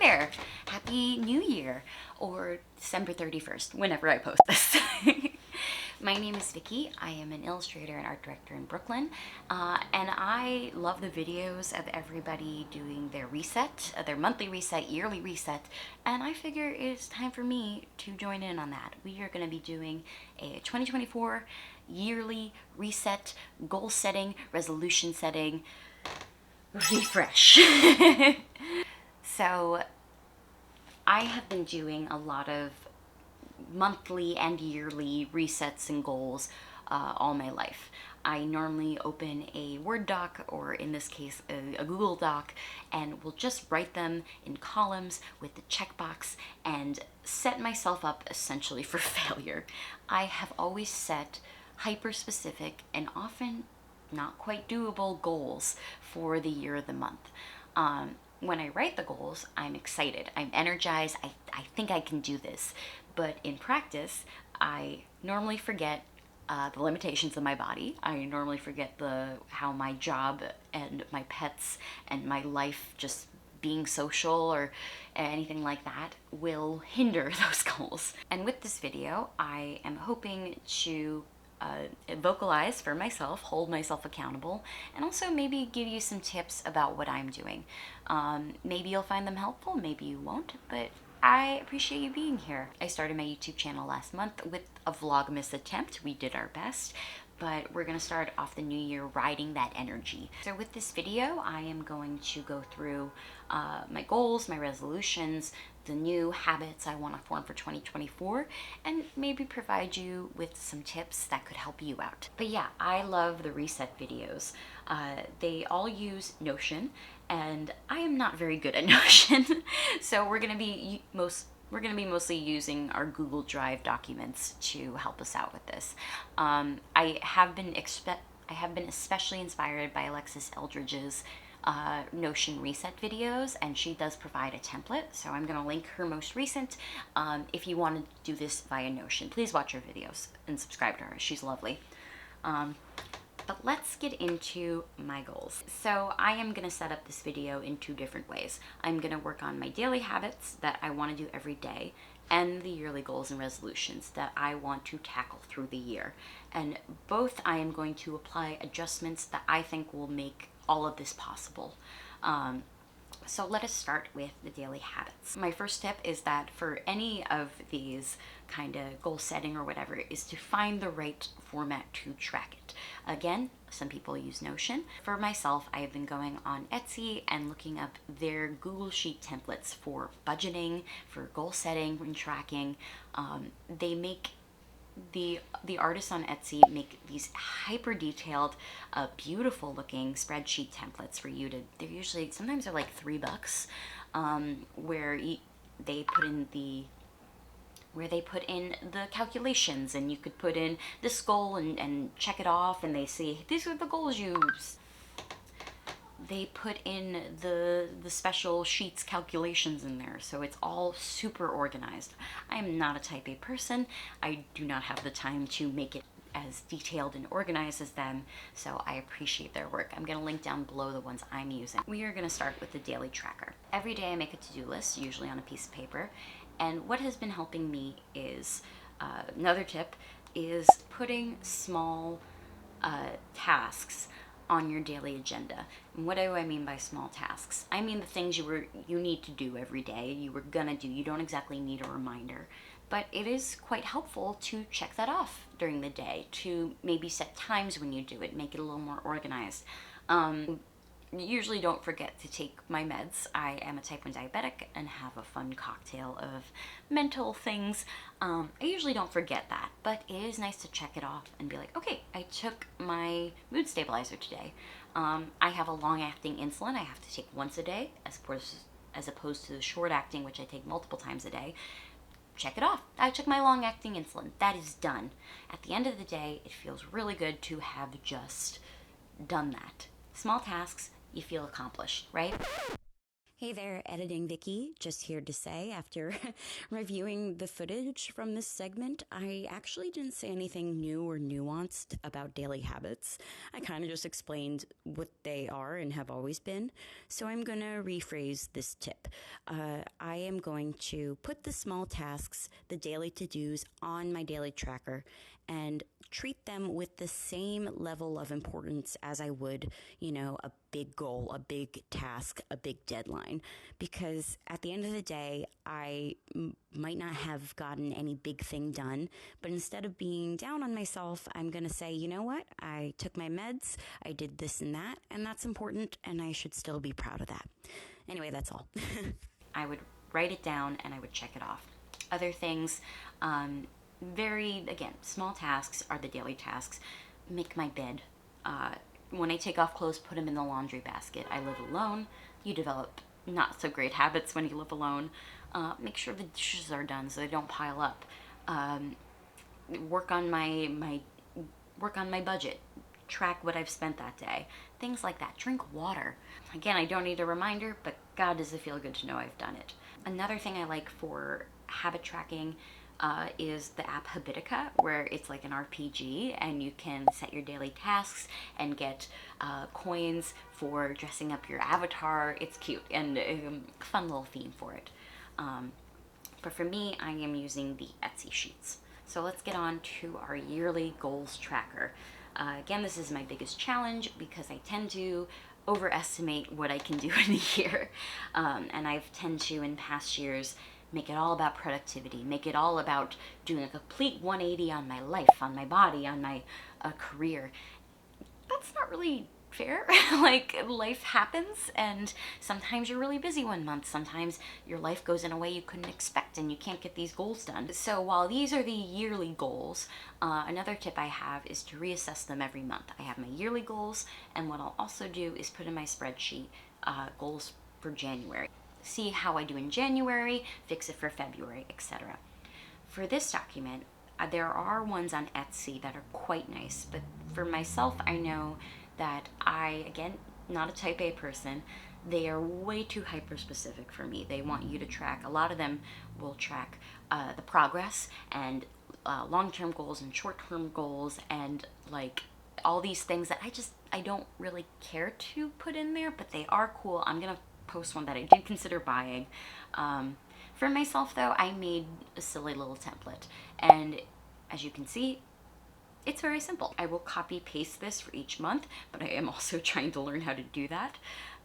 there! Happy New Year, or December 31st, whenever I post this. My name is Vicky. I am an illustrator and art director in Brooklyn, and I love the videos of everybody doing their reset, their monthly reset, yearly reset, and I figure it's time for me to join in on that. We are going to be doing a 2024 yearly reset, goal setting, resolution setting, refresh. So I have been doing a lot of monthly and yearly resets and goals all my life. I normally open a Word doc, or in this case a Google doc, and will just write them in columns with the checkbox and set myself up essentially for failure. I have always set hyper-specific and often not quite doable goals for the year or the month. When I write the goals, I'm excited, I'm energized, I think I can do this. But in practice, I normally forget the limitations of my body. I normally forget how my job and my pets and my life, just being social or anything like that, will hinder those goals. And with this video, I am hoping to vocalize for myself, hold myself accountable, and also maybe give you some tips about what I'm doing. Maybe you'll find them helpful, maybe you won't, but I appreciate you being here. I started my YouTube channel last month with a Vlogmas attempt. We did our best, but we're gonna start off the new year riding that energy. So with this video, I am going to go through my goals, my resolutions, the new habits I want to form for 2024, and maybe provide you with some tips that could help you out. But yeah, I love the reset videos. They all use Notion, and I am not very good at Notion, so we're gonna be mostly using our Google Drive documents to help us out with this. I have been especially inspired by Alexis Eldredge's Notion reset videos, and she does provide a template, so I'm going to link her most recent. If you want to do this via Notion, please watch her videos and subscribe to her. She's lovely. But let's get into my goals. So I am going to set up this video in two different ways. I'm going to work on my daily habits that I want to do every day, and the yearly goals and resolutions that I want to tackle through the year. And both I am going to apply adjustments that I think will make all of this possible. So let us start with the daily habits. My first tip is that for any of these kind of goal setting or whatever is to find the right format to track it. Again, some people use Notion. For myself, I have been going on Etsy and looking up their Google Sheet templates for budgeting, for goal setting and tracking. They make the artists on Etsy make these hyper detailed, beautiful looking spreadsheet templates for you to, they're usually, sometimes they're like $3, where they put in the calculations, and you could put in this goal and check it off, and they say, these are the goals you they put in the special sheets calculations in there, so it's all super organized. I am not a type A person. I do not have the time to make it as detailed and organized as them, so I appreciate their work. I'm going to link down below the ones I'm using. We are going to start with the daily tracker. Every day I make a to-do list, usually on a piece of paper, and what has been helping me is, another tip, is putting small tasks on your daily agenda. And what do I mean by small tasks? I mean the things you need to do every day, you were gonna do. You don't exactly need a reminder, but it is quite helpful to check that off during the day, to maybe set times when you do it, make it a little more organized. Usually don't forget to take my meds. I am a type 1 diabetic and have a fun cocktail of mental things. I usually don't forget that, but it is nice to check it off and be like, okay, I took my mood stabilizer today. I have a long-acting insulin I have to take once a day, as opposed to the short-acting, which I take multiple times a day. Check it off. I took my long-acting insulin. That is done. At the end of the day, it feels really good to have just done that. Small tasks, you feel accomplished, right? Hey there, Editing Vicky. Just here to say, after reviewing the footage from this segment, I actually didn't say anything new or nuanced about daily habits. I kind of just explained what they are and have always been. So I'm going to rephrase this tip. I am going to put the small tasks, the daily to-dos, on my daily tracker and treat them with the same level of importance as I would, a big goal, a big task, a big deadline. Because at the end of the day, I might not have gotten any big thing done, but instead of being down on myself, I'm going to say, you know what? I took my meds, I did this and that's important, and I should still be proud of that. Anyway, that's all. I would write it down and I would check it off. Other things, again, small tasks are the daily tasks. Make my bed. When I take off clothes, put them in the laundry basket. I live alone. You develop not so great habits when you live alone. Make sure the dishes are done so they don't pile up. Work on my budget. Track what I've spent that day. Things like that. Drink water. Again, I don't need a reminder, but God, does it feel good to know I've done it. Another thing I like for habit tracking is the app Habitica, where it's like an RPG and you can set your daily tasks and get coins for dressing up your avatar. It's cute and fun little theme for it. But for me, I am using the Etsy sheets. So let's get on to our yearly goals tracker. Again, this is my biggest challenge because I tend to overestimate what I can do in a year. And I've tend to, in past years, make it all about productivity, make it all about doing a complete 180 on my life, on my body, on my career. That's not really fair. Like, life happens, and sometimes you're really busy one month, sometimes your life goes in a way you couldn't expect and you can't get these goals done. So while these are the yearly goals, another tip I have is to reassess them every month. I have my yearly goals, and what I'll also do is put in my spreadsheet goals for January. See how I do in January, fix it for February, etc. For this document, there are ones on Etsy that are quite nice, but for myself, I know that again, not a type A person, they are way too hyper specific for me. They want you to track, a lot of them will track the progress and long-term goals and short-term goals and like all these things that I don't really care to put in there, but they are cool. I'm gonna post one that I do consider buying. For myself though, I made a silly little template, and as you can see, it's very simple. I will copy paste this for each month, but I am also trying to learn how to do that.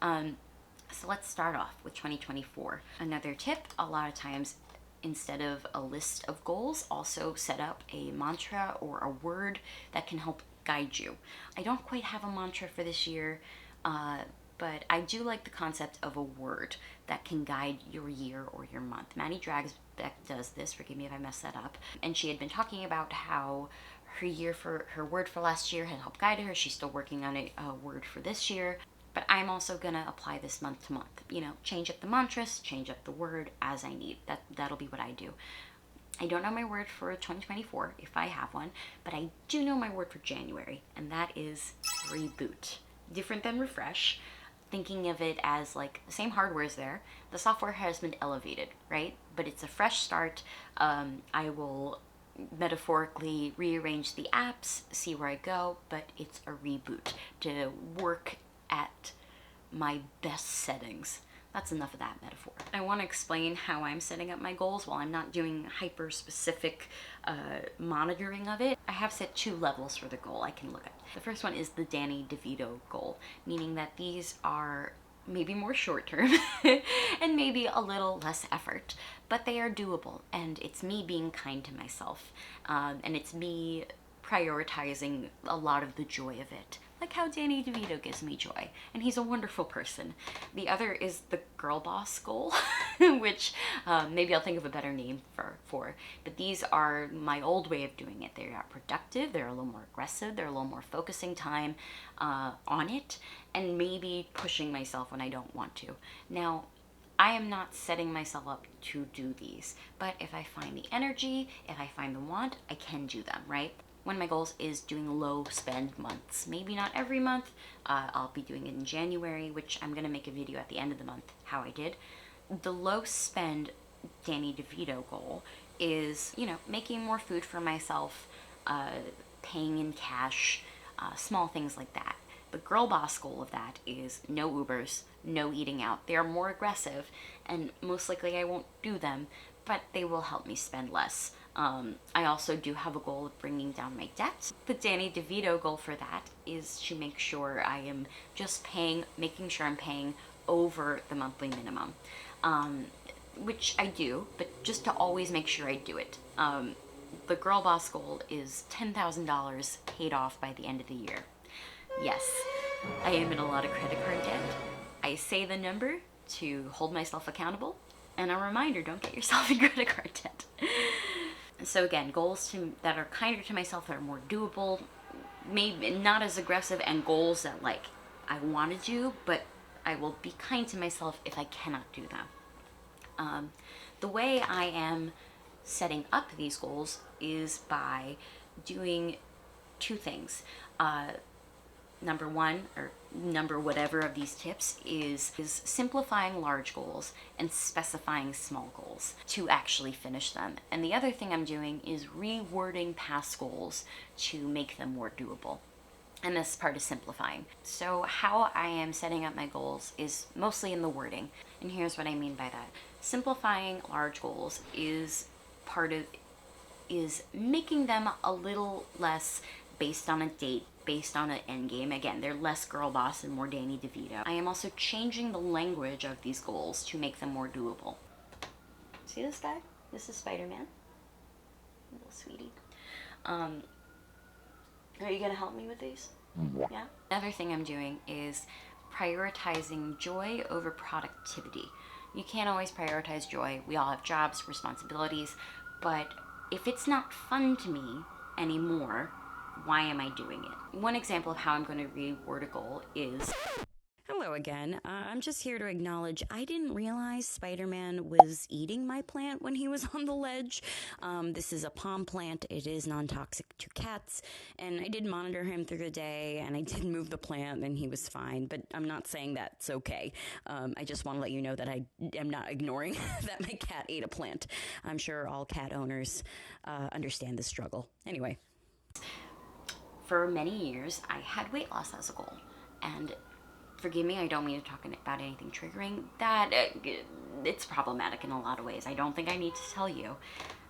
So let's start off with 2024. Another tip, a lot of times instead of a list of goals, also set up a mantra or a word that can help guide you. I don't quite have a mantra for this year, but I do like the concept of a word that can guide your year or your month. Maddie Dragsbaek does this, forgive me if I mess that up, and she had been talking about how her word for last year had helped guide her. She's still working on a word for this year, but I'm also gonna apply this month to month. Change up the mantras, change up the word as I need. That'll be what I do. I don't know my word for 2024, if I have one, but I do know my word for January, and that is reboot. Different than refresh. Thinking of it as like the same hardware is there. The software has been elevated, right? But it's a fresh start. I will metaphorically rearrange the apps, see where I go, but it's a reboot to work at my best settings. That's enough of that metaphor. I want to explain how I'm setting up my goals while I'm not doing hyper specific monitoring of it. I have set 2 levels for the goal I can look at. The first one is the Danny DeVito goal, meaning that these are maybe more short term and maybe a little less effort, but they are doable, and it's me being kind to myself, and it's me prioritizing a lot of the joy of it, like how Danny DeVito gives me joy, and he's a wonderful person. The other is the girl boss goal, which maybe I'll think of a better name for, but these are my old way of doing it. They are productive, they're a little more aggressive, they're a little more focusing time on it, and maybe pushing myself when I don't want to. Now, I am not setting myself up to do these, but if I find the energy, if I find the want, I can do them, right? One of my goals is doing low spend months. Maybe not every month. I'll be doing it in January, which I'm going to make a video at the end of the month how I did. The low spend Danny DeVito goal is, making more food for myself, paying in cash, small things like that. The girl boss goal of that is no Ubers, no eating out. They are more aggressive, and most likely I won't do them, but they will help me spend less. I also do have a goal of bringing down my debt. The Danny DeVito goal for that is to make sure I am just making sure I'm paying over the monthly minimum, which I do, but just to always make sure I do it. The girl boss goal is $10,000 paid off by the end of the year. Yes, I am in a lot of credit card debt. I say the number to hold myself accountable, and a reminder, don't get yourself in credit card debt. So again, goals that are kinder to myself, that are more doable, maybe not as aggressive, and goals that I want to do, but I will be kind to myself if I cannot do them. The way I am setting up these goals is by doing two things. Number one, or number whatever of these tips, is simplifying large goals and specifying small goals to actually finish them. And the other thing I'm doing is rewording past goals to make them more doable. And this part is simplifying. So how I am setting up my goals is mostly in the wording. And here's what I mean by that. Simplifying large goals is making them a little less based on a date, based on an end game. Again, they're less girl boss and more Danny DeVito. I am also changing the language of these goals to make them more doable. See this guy? This is Spider-Man. Little sweetie. Are you gonna help me with these? Yeah? Another thing I'm doing is prioritizing joy over productivity. You can't always prioritize joy. We all have jobs, responsibilities, but if it's not fun to me anymore, why am I doing it? One example of how I'm going to reword a goal is... Hello again. I'm just here to acknowledge I didn't realize Spider-Man was eating my plant when he was on the ledge. This is a palm plant. It is non-toxic to cats, and I did monitor him through the day, and I did move the plant, and he was fine, but I'm not saying that's okay. I just want to let you know that I am not ignoring that my cat ate a plant. I'm sure all cat owners understand the struggle. Anyway. For many years, I had weight loss as a goal, and forgive me, I don't mean to talk about anything triggering. It's problematic in a lot of ways. I don't think I need to tell you.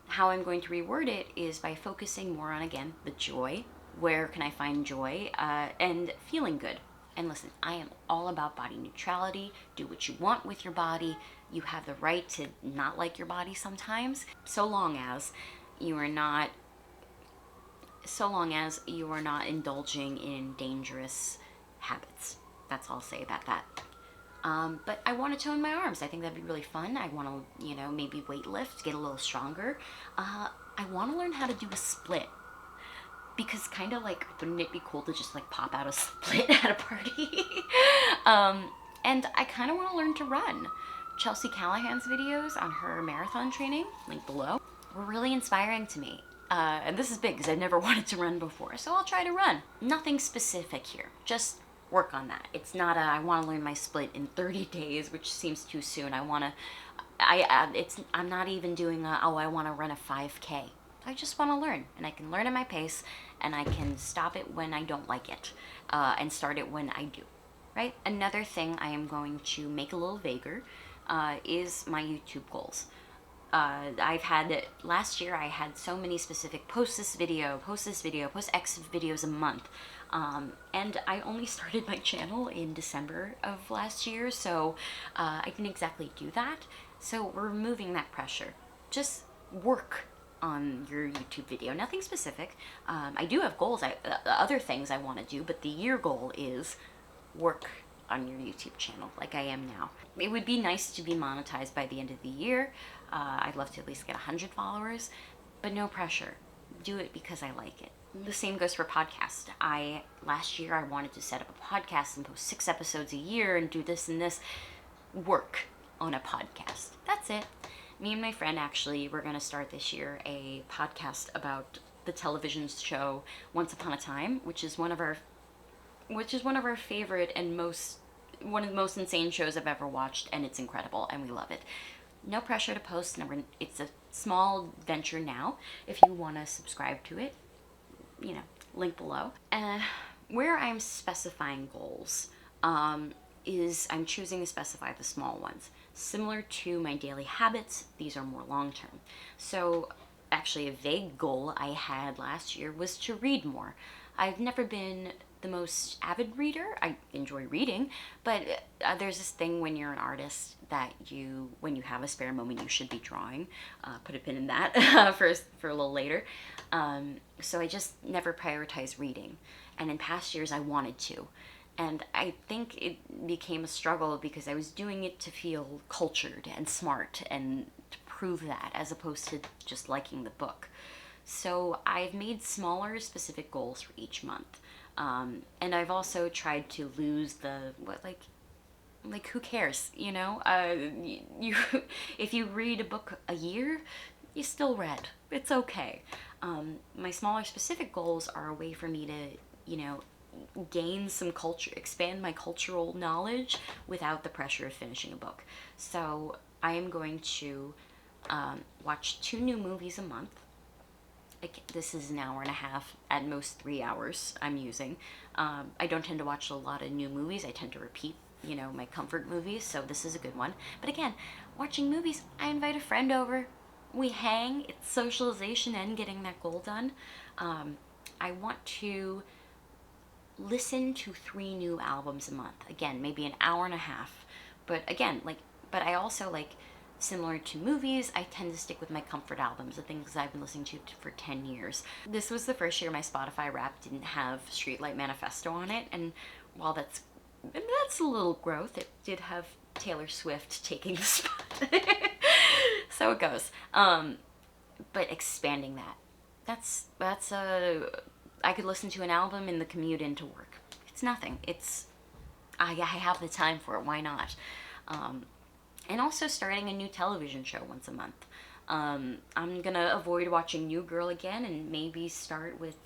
How I'm going to reword it is by focusing more on, again, the joy. Where can I find joy? And feeling good. And listen, I am all about body neutrality. Do what you want with your body. You have the right to not like your body sometimes, so long as you are not indulging in dangerous habits. That's all I'll say about that. But I want to tone my arms. I think that'd be really fun. I want to, maybe weight lift, get a little stronger. I want to learn how to do a split. Because kind of wouldn't it be cool to just pop out a split at a party? And I kind of want to learn to run. Chelsea Callahan's videos on her marathon training, link below, were really inspiring to me. And this is big because I've never wanted to run before, so I'll try to run. Nothing specific here, just work on that. It's not I want to learn my split in 30 days, which seems too soon. I'm not even doing I want to run a 5K. I just want to learn, and I can learn at my pace, and I can stop it when I don't like it, and start it when I do, right? Another thing I am going to make a little vaguer is my YouTube goals. Last year I had so many specific, post X videos a month. And I only started my channel in December of last year, so I didn't exactly do that. So we're removing that pressure. Just work on your YouTube video. Nothing specific. I do have goals, other things I want to do, but the year goal is work on your YouTube channel like I am now. It would be nice to be monetized by the end of the year. I'd love to at least get 100 followers, but no pressure. Do it because I like it. The same goes for podcast. Last year I wanted to set up a podcast and post 6 episodes a year and do this and this. Work on a podcast. That's it. Me and my friend actually, we're going to start this year a podcast about the television show Once Upon a Time, which is one of our favorite and one of the most insane shows I've ever watched, and it's incredible, and we love it. No pressure to post. It's a small venture now. If you want to subscribe to it, link below. Where I'm specifying goals is I'm choosing to specify the small ones. Similar to my daily habits, these are more long term. So actually a vague goal I had last year was to read more. I've never been the most avid reader. I enjoy reading, but there's this thing when you're an artist that when you have a spare moment, you should be drawing. Put a pin in that for a little later. So I just never prioritized reading. And in past years, I wanted to. And I think it became a struggle because I was doing it to feel cultured and smart and to prove that, as opposed to just liking the book. So I've made smaller specific goals for each month. And I've also tried to lose who cares, if you read a book a year, you still read. It's okay. My smaller specific goals are a way for me to, gain some culture, expand my cultural knowledge without the pressure of finishing a book. So I am going to watch 2 new movies a month. This is an hour and a half, at most 3 hours I'm using. I don't tend to watch a lot of new movies. I tend to repeat, my comfort movies, so this is a good one. But again, watching movies, I invite a friend over. We hang. It's socialization and getting that goal done. I want to listen to 3 new albums a month. Again, maybe an hour and a half. But again, but I also similar to movies, I tend to stick with my comfort albums, the things I've been listening to for 10 years. This was the first year my Spotify Wrapped didn't have Streetlight Manifesto on it, and while that's a little growth, it did have Taylor Swift taking the spot. So it goes. But expanding that's I could listen to an album in the commute into work. It's nothing. I have the time for it. Why not? And also starting a new television show once a month. I'm gonna avoid watching New Girl again and maybe start with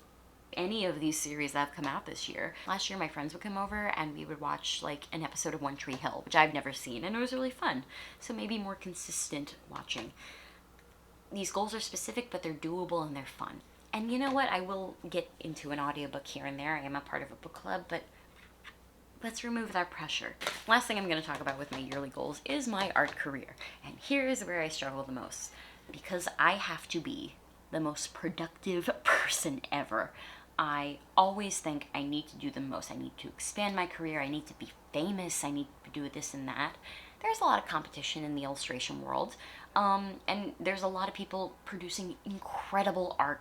any of these series that have come out this year. Last year my friends would come over and we would watch an episode of One Tree Hill, which I've never seen, and it was really fun. So maybe more consistent watching. These goals are specific, but they're doable and they're fun. And you know what? I will get into an audiobook here and there. I am a part of a book club, but let's remove that pressure. Last thing I'm going to talk about with my yearly goals is my art career. And here is where I struggle the most, because I have to be the most productive person ever. I always think I need to do the most. I need to expand my career. I need to be famous. I need to do this and that. There's a lot of competition in the illustration world. And there's a lot of people producing incredible art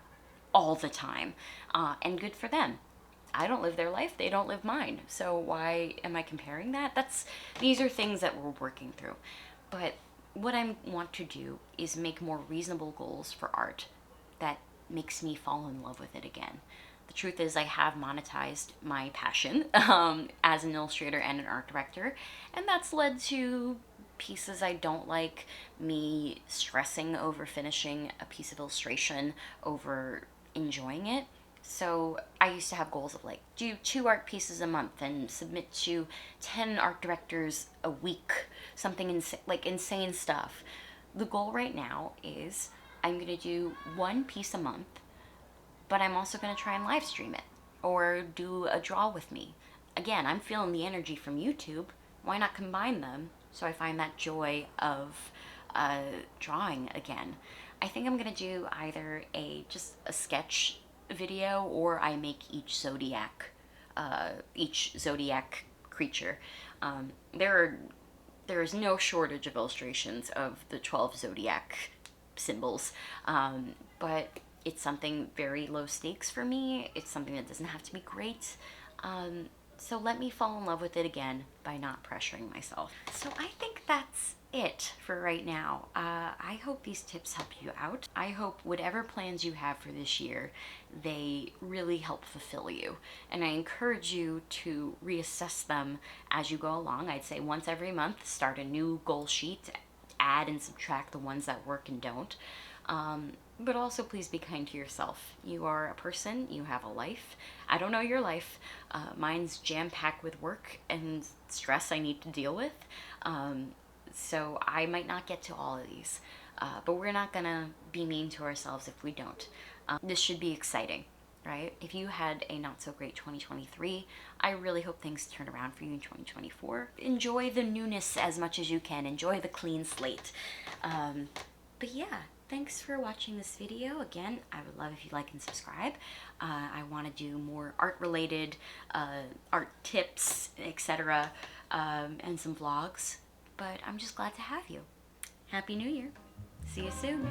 all the time. And good for them. I don't live their life, they don't live mine. So why am I comparing that? These are things that we're working through. But what I want to do is make more reasonable goals for art that makes me fall in love with it again. The truth is I have monetized my passion as an illustrator and an art director, and that's led to pieces I don't like, me stressing over finishing a piece of illustration, over enjoying it. So I used to have goals of do 2 art pieces a month and submit to 10 art directors a week, something insane stuff. The goal right now is I'm going to do 1 piece a month, but I'm also going to try and live stream it or do a draw with me. Again, I'm feeling the energy from YouTube. Why not combine them so I find that joy of drawing again? I think I'm going to do either just a sketch video, or I make each zodiac creature. There is no shortage of illustrations of the 12 zodiac symbols, but it's something very low stakes for me. It's something that doesn't have to be great. So let me fall in love with it again by not pressuring myself. So I think that's it for right now. I hope these tips help you out. I hope whatever plans you have for this year, they really help fulfill you. And I encourage you to reassess them as you go along. I'd say once every month, start a new goal sheet, add and subtract the ones that work and don't. But also, please be kind to yourself. You are a person, you have a life. I don't know your life. Mine's jam packed with work and stress I need to deal with. So I might not get to all of these. But we're not gonna be mean to ourselves if we don't. This should be exciting, right? If you had a not so great 2023, I really hope things turn around for you in 2024. Enjoy the newness as much as you can. Enjoy the clean slate. But yeah, thanks for watching this video. Again, I would love if you like and subscribe. I want to do more art-related, art tips, etc., and some vlogs. But I'm just glad to have you. Happy New Year. See you soon.